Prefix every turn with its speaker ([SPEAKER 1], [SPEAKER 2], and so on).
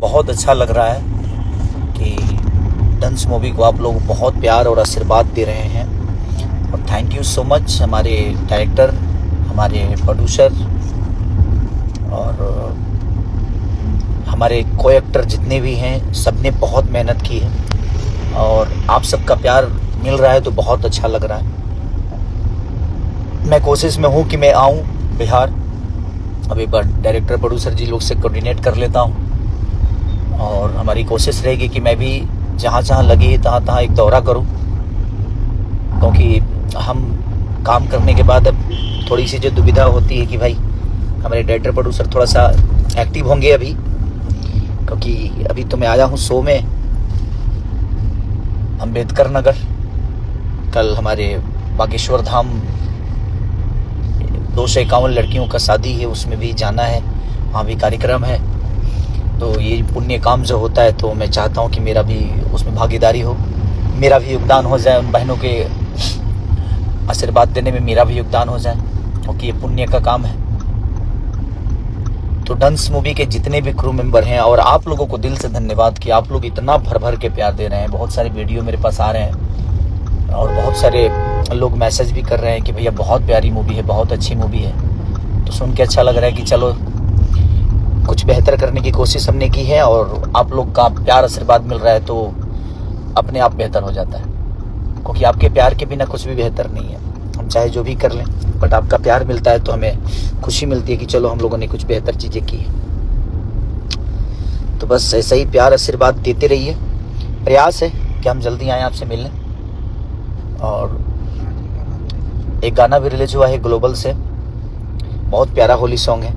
[SPEAKER 1] बहुत अच्छा लग रहा है कि डंस मूवी को आप लोग बहुत प्यार और आशीर्वाद दे रहे हैं। और थैंक यू सो मच हमारे डायरेक्टर, हमारे प्रोड्यूसर और हमारे को एक्टर जितने भी हैं, सब ने बहुत मेहनत की है और आप सबका प्यार मिल रहा है तो बहुत अच्छा लग रहा है। मैं कोशिश में हूँ कि मैं आऊँ बिहार, अब एक बार डायरेक्टर प्रोड्यूसर जी लोग से कोऑर्डिनेट कर लेता हूँ और हमारी कोशिश रहेगी कि मैं भी जहाँ जहाँ लगी तहाँ तहाँ एक दौरा करूँ, क्योंकि हम काम करने के बाद अब थोड़ी सी जो दुविधा होती है कि भाई हमारे डायरेक्टर प्रोड्यूसर थोड़ा सा एक्टिव होंगे अभी, क्योंकि अभी तो मैं आया हूँ शो में अम्बेडकर नगर। कल हमारे बागेश्वर धाम 251 लड़कियों का शादी है, उसमें भी जाना है, वहाँ भी कार्यक्रम है। तो ये पुण्य काम जो होता है तो मैं चाहता हूँ कि मेरा भी उसमें भागीदारी हो, मेरा भी योगदान हो जाए, उन बहनों के आशीर्वाद देने में मेरा भी योगदान हो जाए, क्योंकि ये पुण्य का काम है। तो डंस मूवी के जितने भी क्रू मेंबर हैं और आप लोगों को दिल से धन्यवाद कि आप लोग इतना भर भर के प्यार दे रहे हैं। बहुत सारे वीडियो मेरे पास आ रहे हैं और बहुत सारे लोग मैसेज भी कर रहे हैं कि भैया बहुत प्यारी मूवी है, बहुत अच्छी मूवी है। तो सुन के अच्छा लग रहा है कि चलो कुछ बेहतर करने की कोशिश हमने की है और आप लोग का प्यार आशीर्वाद मिल रहा है तो अपने आप बेहतर हो जाता है, क्योंकि आपके प्यार के बिना कुछ भी बेहतर नहीं है। हम चाहे जो भी कर लें, बट आपका प्यार मिलता है तो हमें खुशी मिलती है कि चलो हम लोगों ने कुछ बेहतर चीज़ें की है। तो बस ऐसा ही प्यार आशीर्वाद देते रहिए। प्रयास है कि हम जल्दी आएँ आपसे मिलने। और एक गाना भी रिलीज हुआ है ग्लोबल से, बहुत प्यारा होली सॉन्ग है।